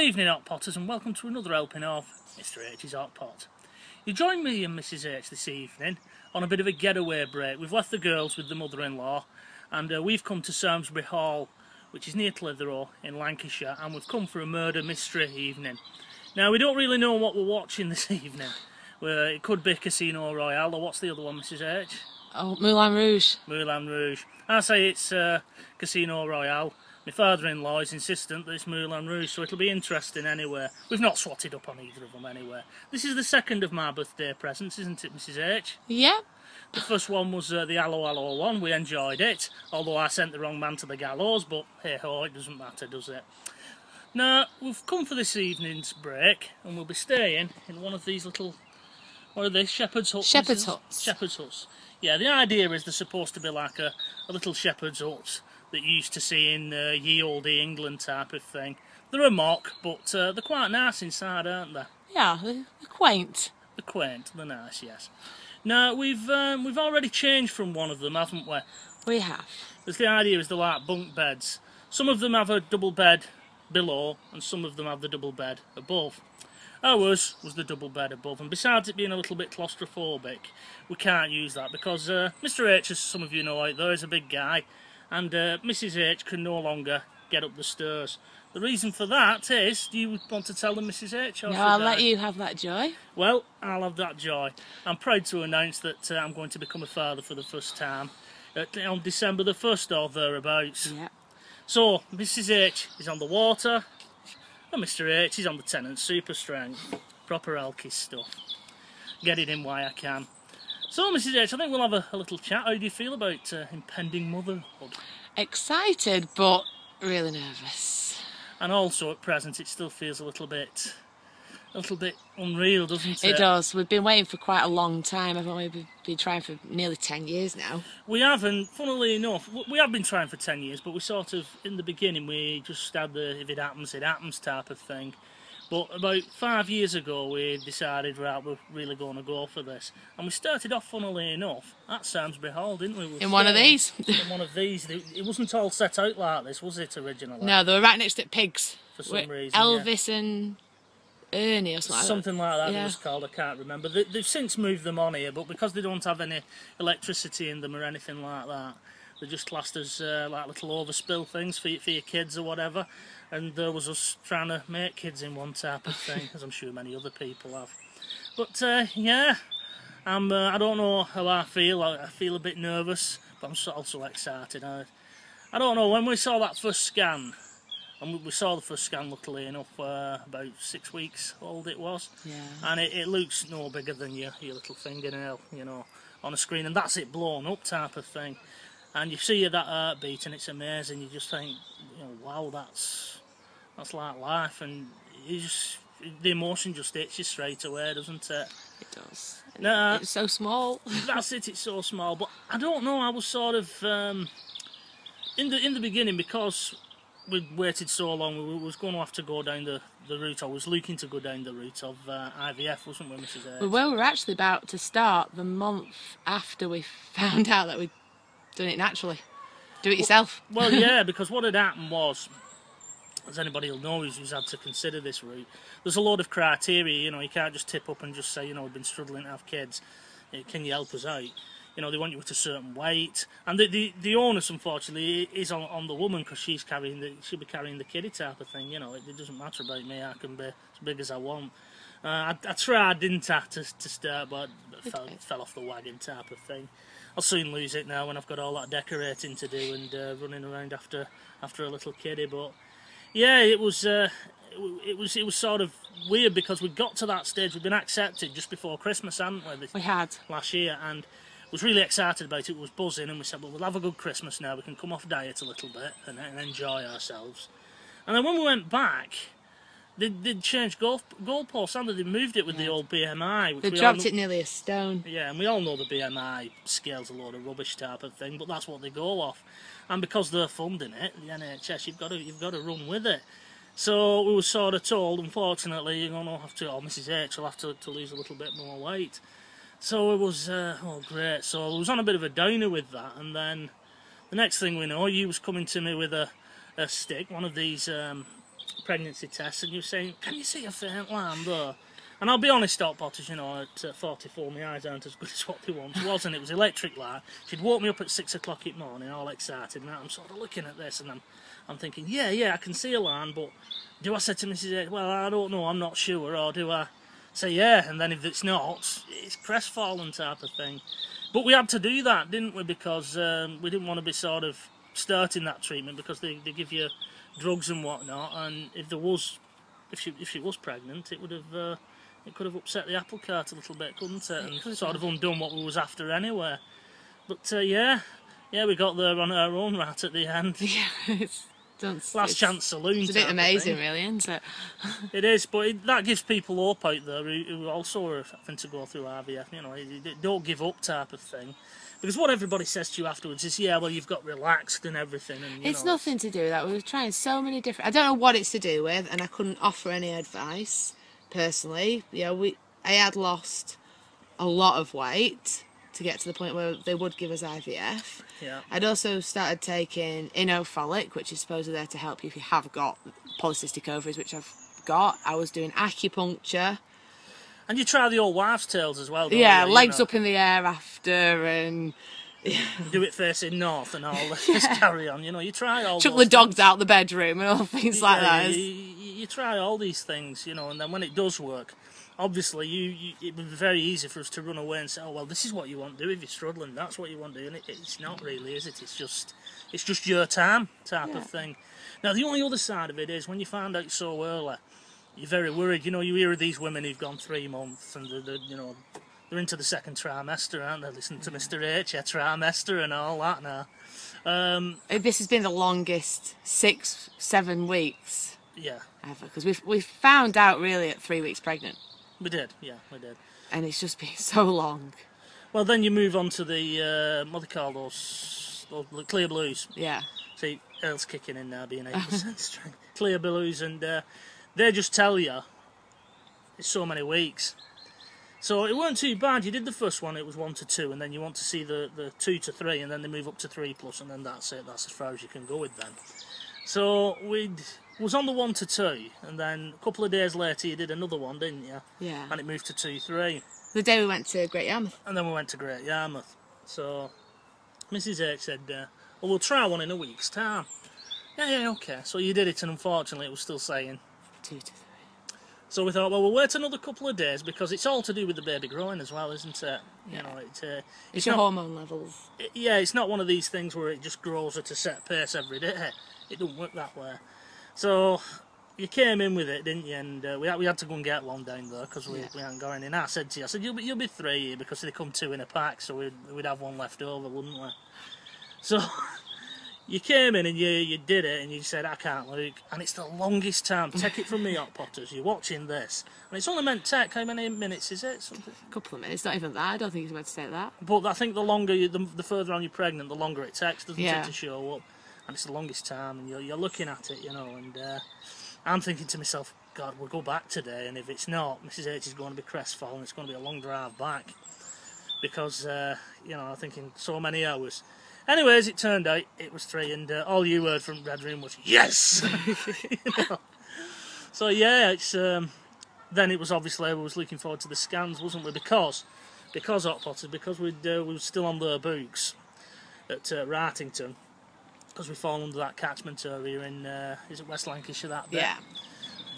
evening, Hot Potters, and welcome to another helping of Mr H's Hot Pot. You join me and Mrs H this evening on a bit of a getaway break. We've left the girls with the mother-in-law, and we've come to Samlesbury Hall, which is near Clitheroe in Lancashire, and we've come for a murder mystery evening. Now, we don't really know what we're watching this evening. It could be Casino Royale, or what's the other one, Mrs H? Oh, Moulin Rouge. Moulin Rouge. I say it's Casino Royale. My father-in-law is insistent that it's Moulin Rouge, so it'll be interesting anyway. We've not swatted up on either of them anyway. This is the second of my birthday presents, isn't it, Mrs H? Yep. The first one was the Allo Allo one. We enjoyed it, although I sent the wrong man to the gallows, but hey-ho, it doesn't matter, does it? Now, we've come for this evening's break, and we'll be staying in one of these little... What are they? Shepherd's huts? Shepherd's huts. Shepherd's huts. Yeah, the idea is they're supposed to be like a little shepherd's hut that you used to see in ye olde England type of thing. They're a mock, but they're quite nice inside, aren't they? Yeah, they're quaint. They're quaint, they're nice, yes. Now, we've already changed from one of them, haven't we? We have. Because the idea is they're like bunk beds. Some of them have a double bed below, and some of them have the double bed above. Ours was the double bed above, and besides it being a little bit claustrophobic, we can't use that because Mr H, as some of you know out there, is a big guy, and Mrs H can no longer get up the stairs. The reason for that is, do you want to tell them, Mrs H? No, I'll let you have that joy. Well, I'll have that joy. I'm proud to announce that I'm going to become a father for the first time on December the 1st or thereabouts. Yeah. So, Mrs H is on the water, and Mr H is on the Tennant super strength. Proper Elkies stuff. Get it in while I can. So, Mrs H, I think we'll have a little chat. How do you feel about impending motherhood? Excited, but really nervous. And also, at present, it still feels a little bit unreal, doesn't it? It does. We've been waiting for quite a long time, haven't we? We've been trying for nearly 10 years now. We have, and funnily enough, we have been trying for 10 years, but we sort of, in the beginning, we just had the if it happens type of thing. But about 5 years ago, we decided, right, we're really going to go for this. And we started off, funnily enough, at Samlesbury Hall, didn't we? In one of these. In one of these. It wasn't all set out like this, was it, originally? No, they were right next to Pigs. For some reason, Elvis and Ernie or something like that. Yeah. It was called, I can't remember. They've since moved them on here, but because they don't have any electricity in them or anything like that, they're just classed as like little overspill things for your kids or whatever. And there was us trying to make kids in one type of thing, as I'm sure many other people have. But yeah, I don't know how I feel. I feel a bit nervous, but I'm also excited. I don't know, when we saw that first scan, and we saw the first scan, luckily enough, about 6 weeks old it was. Yeah. And it looks no bigger than your little fingernail, you know, on a screen. And that's it blown up type of thing. And you see that heartbeat and it's amazing. You just think, you know, wow, that's like life. And the emotion just hits you straight away, doesn't it? It does. Nah, it's so small. That's it, it's so small. But I don't know, I was sort of, in the beginning, because we'd waited so long, we was going to have to go down the route. I was looking to go down the route of IVF, wasn't we, Mrs H? Well, we were actually about to start the month after we found out that we'd done it naturally. Do it yourself. Well, yeah, because what had happened was, as anybody will know who's had to consider this route, there's a lot of criteria. You know, you can't just tip up and just say, you know, we've been struggling to have kids, can you help us out? You know, they want you at a certain weight, and the onus, unfortunately, is on the woman, because she'll be carrying the kiddie type of thing. You know, it doesn't matter about me. I can be as big as I want. I tried, didn't I, to start, but fell off the wagon type of thing. I'll soon lose it now when I've got all that decorating to do and running around after a little kiddie. But yeah, it was sort of weird, because we got to that stage. We'd been accepted just before Christmas, hadn't we? We had. Last year, and was really excited about it. We was buzzing, and we said, well, we'll have a good Christmas now. We can come off diet a little bit and enjoy ourselves. And then when we went back, they'd changed goalposts, and they moved it with the old BMI. They dropped it nearly a stone. Yeah, and we all know the BMI scale's a load of rubbish type of thing, but that's what they go off. And because they're funding it, the NHS, you've got to run with it. So we were sort of told, unfortunately, you're going to have to, or Mrs H will have to lose a little bit more weight. So it was, oh great, so I was on a bit of a downer with that, and then the next thing we know, you was coming to me with a stick, one of these pregnancy tests, and you were saying, can you see a faint line there? And I'll be honest, Hot Potters, you know, at 44, my eyes aren't as good as what they once was, and it was electric light. She'd woke me up at 6 o'clock in the morning, all excited, and I'm sort of looking at this, and I'm thinking, yeah, I can see a line, but do I say to Mrs. H, well, I don't know, I'm not sure, or do I say yeah, and then if it's not, it's crestfallen type of thing. But we had to do that, didn't we, because we didn't want to be sort of starting that treatment, because they give you drugs and whatnot, and if she was pregnant, it would have it could have upset the apple cart a little bit, couldn't it? And sort of undone what we was after anyway. But yeah, we got there on our own right at the end. Yeah, last chance saloon. It's a bit amazing, really, isn't it? It is, but that gives people hope out there who also are having to go through IVF. You know, don't give up type of thing. Because what everybody says to you afterwards is, yeah, well, you've got relaxed and everything. And, it's nothing to do with that. We were trying so many different... I don't know what it's to do with, and I couldn't offer any advice, personally. Yeah, I had lost a lot of weight to get to the point where they would give us IVF. Yeah. I'd also started taking Inofolic, which is supposedly there to help you if you have got polycystic ovaries, which I've got. I was doing acupuncture. And you try the old wives' tales as well, don't yeah, you? legs up in the air after, and... Yeah. Do it facing north and all this carry on, you know, you try all chuck those the dogs things. out the bedroom and all things like that. You try all these things, you know, and then when it does work, obviously it would be very easy for us to run away and say, oh, well, this is what you want to do if you're struggling, that's what you want to do, and it's not really, is it? It's just your time type of thing. Now, the only other side of it is when you find out so early, you're very worried. You know, you hear of these women who've gone 3 months and they're into the second trimester, aren't they? Listening to Mr. H, trimester and all that now. This has been the longest 6-7 weeks. Yeah. Ever, because we found out really at 3 weeks pregnant. We did. And it's just been so long. Well, then you move on to the what they call those clear blues. Yeah. See, Earl's kicking in now, being 8% strength. Clear blues, and they just tell you it's so many weeks. So it weren't too bad. You did the first one, it was 1 to 2, and then you want to see the 2 to 3, and then they move up to 3+, and then that's it. That's as far as you can go with them. So we was on the 1 to 2, and then a couple of days later you did another one, didn't you? Yeah. And it moved to 2-3. The day we went to Great Yarmouth. And then we went to Great Yarmouth. So Mrs. H said, well, we'll try one in a week's time. Yeah, okay. So you did it, and unfortunately it was still saying 2 to 3. So we thought, well, we'll wait another couple of days, because it's all to do with the baby growing as well, isn't it? Yeah. You know, it's your not, hormone levels. Yeah, it's not one of these things where it just grows at a set pace every day. It doesn't work that way. So you came in with it, didn't you? And we had to go and get one down there, because we hadn't got any. And I said to you, you'll be 3 here, because they come 2 in a pack, so we'd have one left over, wouldn't we? So you came in and you did it, and you said, I can't, Luke. And it's the longest time. Take it from me, Hot Potters. You're watching this. And it's only meant to take, how many minutes is it? Something? A couple of minutes, not even that. I don't think it's meant to take that. But I think the longer, the further on you're pregnant, the longer it takes, doesn't it, Yeah. to show up. And it's the longest time, and you're looking at it, you know, and I'm thinking to myself, God, we'll go back today, and if it's not, Mrs. H is going to be crestfallen. It's going to be a long drive back, because, you know, I'm thinking so many hours. Anyways, it turned out it was 3, and all you heard from Red Room was, yes! You know? So, yeah, it's then it was obviously, we was looking forward to the scans, wasn't we? Because Hot Potters, because we were still on their books at Wrightington, because we fall under that catchment area in, is it West Lancashire, that bit? Yeah.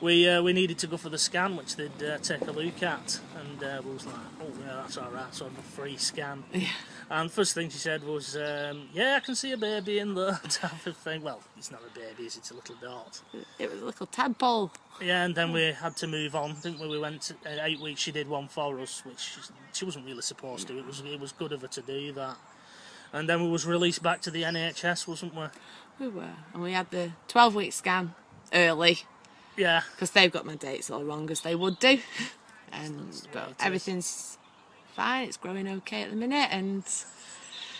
We needed to go for the scan, which they'd take a look at, and we was like, oh yeah, that's alright, sort of a free scan. Yeah. And first thing she said was, yeah, I can see a baby in there, type of thing. Well, it's not a baby, it's a little dot. It was a little tadpole. Yeah, and then we had to move on, didn't we? We went 8 weeks. She did one for us, which she wasn't really supposed to. It was good of her to do that. And then we was released back to the NHS, wasn't we? We were, and we had the 12-week scan early. Yeah. Because they've got my dates all wrong, as they would do. And but it everything's fine. It's growing okay at the minute, and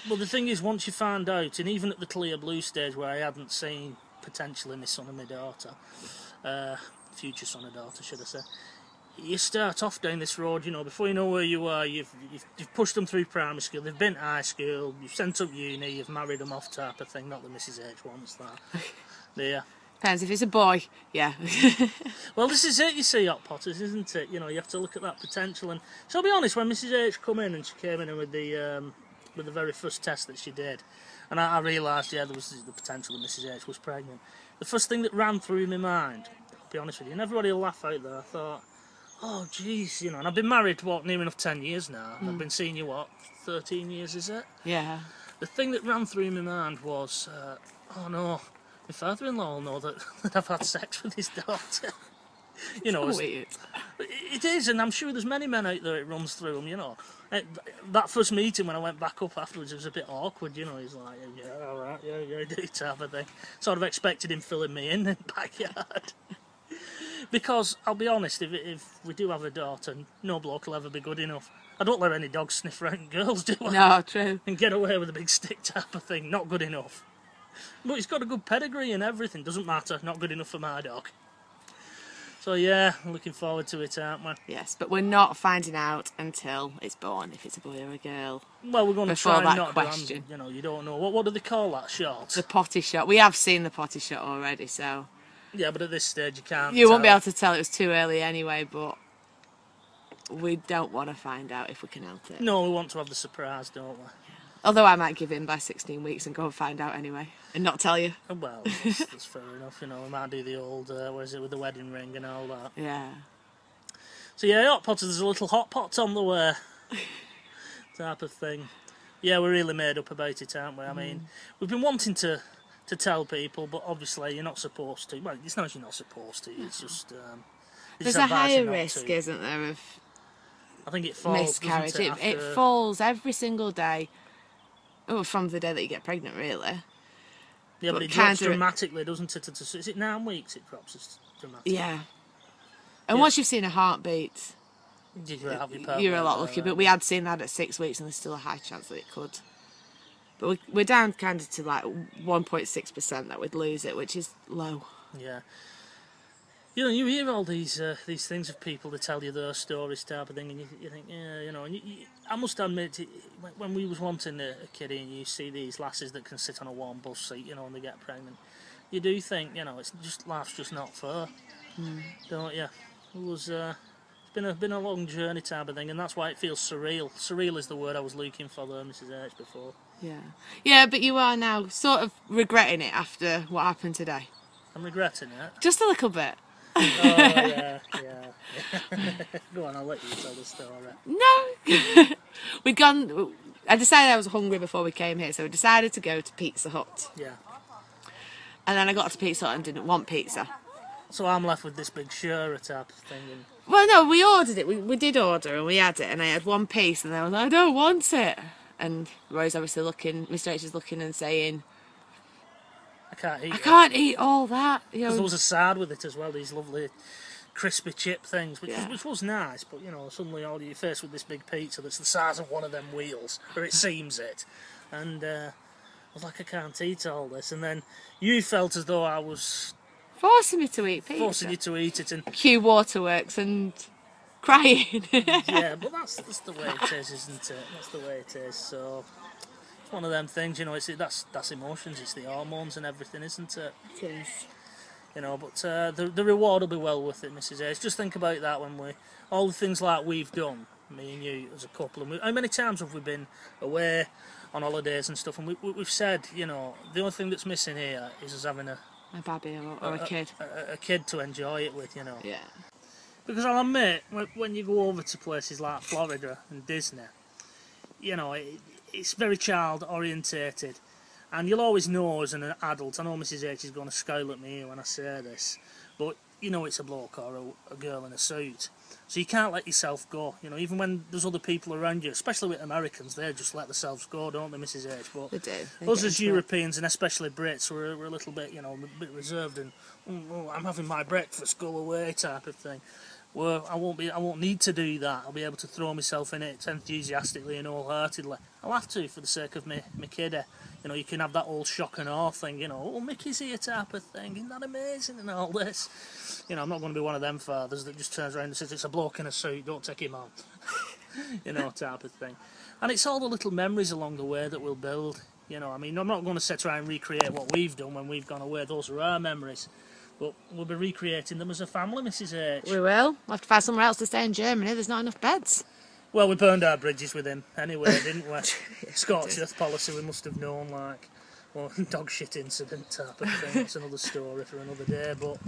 Well, the thing is, once you find out, and even at the clear blue stage where I hadn't seen potentially my son and my daughter, future son and daughter, should I say, you start off down this road, you know, before you know where you are, you've pushed them through primary school, they've been to high school, you've sent up uni, you've married them off type of thing, not that Mrs. H wants that. Yeah. Depends if it's a boy, yeah. Well, this is it, you see, Hot Potters, isn't it? You know, you have to look at that potential. And so I'll be honest, when Mrs H come in, and she came in with the very first test that she did, and I realised, yeah, there was the potential that Mrs H was pregnant. The first thing that ran through my mind, I'll be honest with you, and everybody will laugh out there, I thought, oh, geez, you know, and I've been married, what, near enough 10 years now, and I've been seeing you, what, 13 years, is it? Yeah. The thing that ran through my mind was, oh no, my father-in-law will know that I've had sex with his daughter. You know, Weird. it is, and I'm sure there's many men out there it runs through them, you know. That first meeting when I went back up afterwards, it was a bit awkward, you know. He's like, yeah, all right, yeah, do type of thing. Sort of expected him filling me in the backyard. Because, I'll be honest, if we do have a daughter, no bloke will ever be good enough. I don't let any dogs sniff around girls, do I? No, true. And get away with a big stick type of thing, not good enough. But he's got a good pedigree and everything, doesn't matter, not good enough for my dog. So yeah, I'm looking forward to it, aren't we? Yes, but we're not finding out until it's born, if it's a boy or a girl. Well, we're going to Before try that and not question. do, you know, you don't know. What do they call that shot? The potty shot. We have seen the potty shot already, so... Yeah, but at this stage you can't You won't be tell. able to tell, it was too early anyway, but... We don't want to find out if we can help it. No, we want to have the surprise, don't we? Although I might give in by 16 weeks and go and find out anyway, and not tell you. Well, that's fair enough, you know, we might do the old, what is it, with the wedding ring and all that. Yeah. So yeah, Hot Potter, there's a little hot pot on the way. Type of thing. Yeah, we're really made up about it, aren't we? I mean, we've been wanting to tell people, but obviously you're not supposed to. Well, it's not you're not supposed to, it's just... There's a higher risk, isn't there, of I think it falls, miscarriage. doesn't It after... falls every single day. Oh, from the day that you get pregnant, really. Yeah, but it drops dramatically, doesn't it? Is it 9 weeks it drops dramatically? Yeah. And once you've seen a heartbeat, you're a lot lucky. But we had seen that at 6 weeks, and there's still a high chance that it could. But we're down kind of to like 1.6% that we'd lose it, which is low. Yeah. You know, you hear all these things of people that tell you their stories type of thing, and you think, yeah, you know. And I must admit, when we was wanting a kiddie, and you see these lasses that can sit on a warm bus seat, you know, and they get pregnant, you do think, you know, it's just life's just not fair, don't you? It was it's been a long journey type of thing, and that's why it feels surreal. Surreal is the word I was looking for there, Mrs H, before. Yeah. Yeah, but you are now sort of regretting it after what happened today. I'm regretting it. Just a little bit. Oh, yeah. Go on, I'll let you tell the story. No. We'd gone... I decided I was hungry before we came here, so we decided to go to Pizza Hut. Yeah. And then I got to Pizza Hut and didn't want pizza. So I'm left with this big Shura type of thing. And... Well, no, we ordered it. We did order and we had it, and I had one piece, and I was like, I don't want it. And Roy's obviously looking, Mr H is looking and saying, I can't eat all that. You know. Because there was a side with it as well, these lovely crispy chip things, which was nice, but you know, suddenly all you're faced with this big pizza that's the size of one of them wheels, or it seems it. And I was like, I can't eat all this. And then you felt as though I was... forcing me to eat pizza. Forcing you to eat it. And Cue Waterworks and crying. yeah, but that's the way it is, isn't it? That's the way it is, so... One of them things, you know, that's emotions, it's the hormones and everything, isn't it? It is. You know, but the reward will be well worth it, Mrs H. Just think about that when all the things like we've done, me and you as a couple, and how many times have we been away on holidays and stuff, and we've said, you know, the only thing that's missing here is us having a baby or a kid. A kid to enjoy it with, you know. Yeah. Because I'll admit, when you go over to places like Florida and Disney, you know, it's very child orientated, and you'll always know as an adult. I know Mrs H is going to scowl at me when I say this, but you know it's a bloke or a girl in a suit, so you can't let yourself go. You know, even when there's other people around you, especially with Americans, they just let themselves go, don't they, Mrs H? But they do. Us as Europeans and especially Brits, we're a little bit, you know, a bit reserved and I'm having my breakfast, go away type of thing. Well, I won't need to do that. I'll be able to throw myself in it enthusiastically and wholeheartedly. I'll have to for the sake of my kiddie. You know, you can have that old shock and awe thing, you know, oh, Mickey's here type of thing, isn't that amazing and all this? You know, I'm not going to be one of them fathers that just turns around and says, it's a bloke in a suit, don't take him on. You know, type of thing. And it's all the little memories along the way that we'll build. You know, I mean, I'm not going to sit around and recreate what we've done when we've gone away. Those are our memories. But we'll be recreating them as a family, Mrs H. We will. We'll have to find somewhere else to stay in Germany. There's not enough beds. Well, we burned our bridges with him anyway, didn't we? Scottish Death policy, we must have known, like, well, dog shit incident type of thing. That's another story for another day. But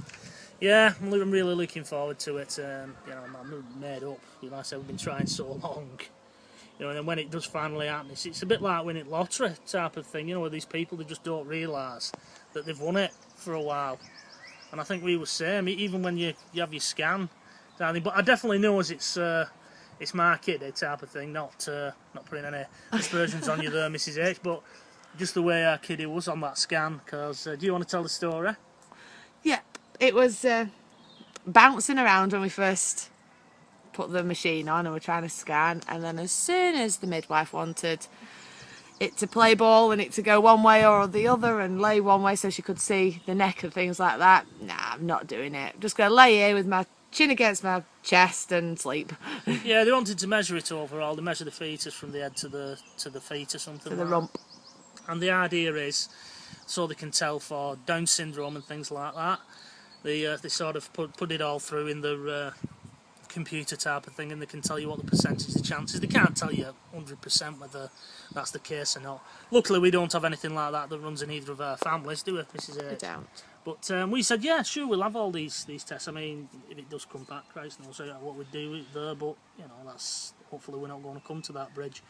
yeah, I'm really looking forward to it. You know, I'm made up. Like I said, we've been trying so long. You know, and then when it does finally happen, it's a bit like winning lottery type of thing. You know, where these people, they just don't realise that they've won it for a while. And I think we were same, even when you have your scan, but I definitely know as it's my kid type of thing, not putting any aspersions on you there, Mrs H, but just the way our kiddie was on that scan. Because do you want to tell the story? Yeah, it was bouncing around when we first put the machine on and we're trying to scan, and then as soon as the midwife wanted it to play ball and it to go one way or the other and lay one way so she could see the neck and things like that, nah, I'm not doing it. I'm just going to lay here with my chin against my chest and sleep. Yeah, they wanted to measure it overall. They measure the fetus from the head to the feet or something. To the rump. And the idea is so they can tell for Down syndrome and things like that. They sort of put it all through in the computer type of thing, and they can tell you what the percentage of chances. They can't tell you 100% whether that's the case or not. Luckily, we don't have anything like that runs in either of our families, do we, Mrs H? We don't. But we said, yeah, sure, we'll have all these tests. I mean, if it does come back, Christ knows what we'd do with there, but, you know, that's, hopefully we're not going to come to that bridge.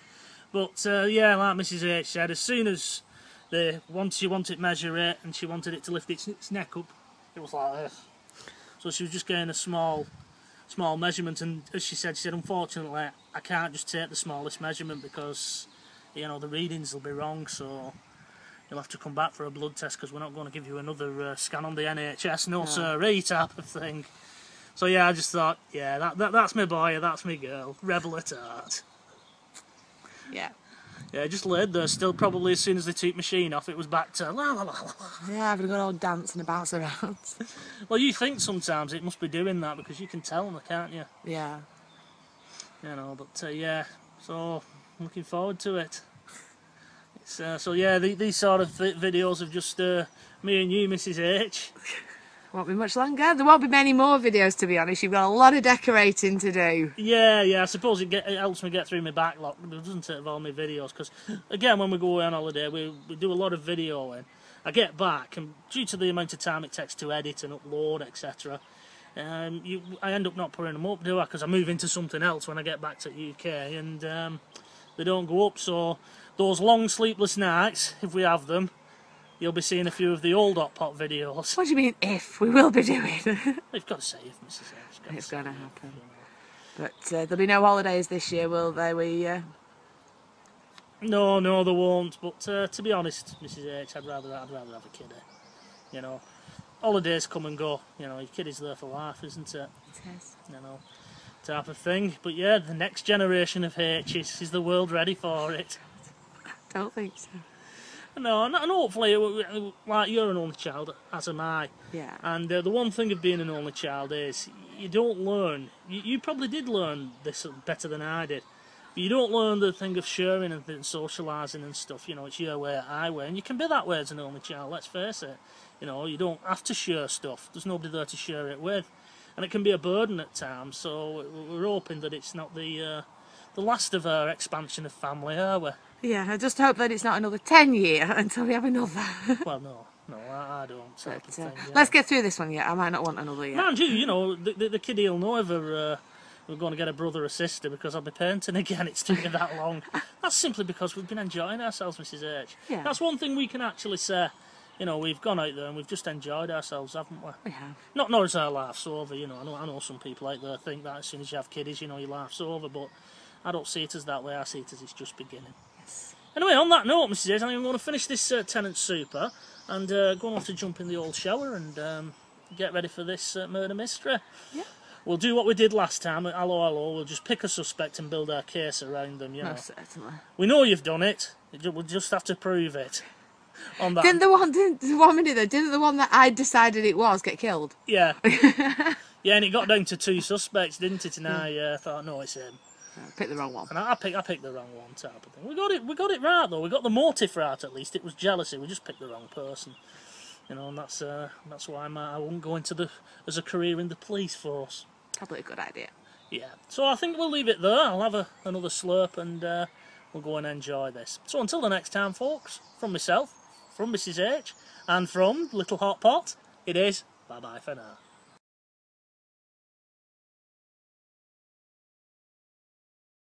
But, yeah, like Mrs H said, as soon as once she wanted to measure it and she wanted it to lift its neck up, it was like this. So she was just getting a small measurement, and as she said, unfortunately, I can't just take the smallest measurement because, you know, the readings will be wrong, so you'll have to come back for a blood test because we're not going to give you another scan on the NHS, no sirree type of thing. So yeah, I just thought, yeah, that's my boy, that's my girl, rebel at heart. Yeah. Yeah, just laid there still. Probably as soon as they took machine off, it was back to la la la la. Yeah, having a good old dance and a bounce around. Well, you think sometimes it must be doing that because you can tell them, can't you? Yeah. You know, but yeah, so I'm looking forward to it. So yeah, these sort of videos of just me and you, Mrs H. Won't be much longer. There won't be many more videos, to be honest. You've got a lot of decorating to do. Yeah, I suppose it helps me get through my backlog, doesn't it, of all my videos? Because, again, when we go away on holiday, we do a lot of videoing. I get back, and due to the amount of time it takes to edit and upload, etc., I end up not putting them up, do I? Because I move into something else when I get back to the UK, and they don't go up. So those long sleepless nights, if we have them, you'll be seeing a few of the old Hot Pot videos. What do you mean, if? We will be doing. You've got to say if, Mrs H. It's going to happen. But there'll be no holidays this year, will there? No, there won't. But to be honest, Mrs H, I'd rather have a kiddie. You know, holidays come and go. You know, your kiddie's there for life, isn't it? It is. You know, type of thing. But yeah, the next generation of H's, is the world ready for it? I don't think so. No, and hopefully, like, you're an only child, as am I. Yeah. And the one thing of being an only child is you don't learn. You probably did learn this better than I did. But you don't learn the thing of sharing and socialising and stuff. You know, it's your way or I way. And you can be that way as an only child, let's face it. You know, you don't have to share stuff. There's nobody there to share it with. And it can be a burden at times. So we're hoping that it's not the last of our expansion of family, are we? Yeah, I just hope that it's not another 10 years until we have another. Well, no, I don't. But, let's get through this one yet. I might not want another yet. Mind you know, the kiddie will know if we're going to get a brother or sister because I'll be parenting again. It's taken that long. That's simply because we've been enjoying ourselves, Mrs H. Yeah. That's one thing we can actually say. You know, we've gone out there and we've just enjoyed ourselves, haven't we? We have. Not as our life's over, you know. I know some people out there think that as soon as you have kiddies, you know, your life's over, but I don't see it as that way. I see it as it's just beginning. Yes. Anyway, on that note, Mrs H, I'm going to finish this Tenant Super and go on to jump in the old shower and get ready for this murder mystery. Yeah. We'll do what we did last time. Hello. We'll just pick a suspect and build our case around them, you know. Most certainly. We know you've done it. We'll just have to prove it. On that. Didn't the one that I decided it was get killed? Yeah. Yeah, and it got down to 2 suspects, didn't it? And I thought, no, it's him. I picked the wrong one. And I picked the wrong one, type of thing. We got it right though. We got the motive right at least. It was jealousy. We just picked the wrong person. You know, and that's why I won't go into as a career in the police force. Probably a good idea. Yeah. So I think we'll leave it there. I'll have another slurp and we'll go and enjoy this. So until the next time, folks, from myself, from Mrs H, and from Little Hot Pot, it is bye-bye for now.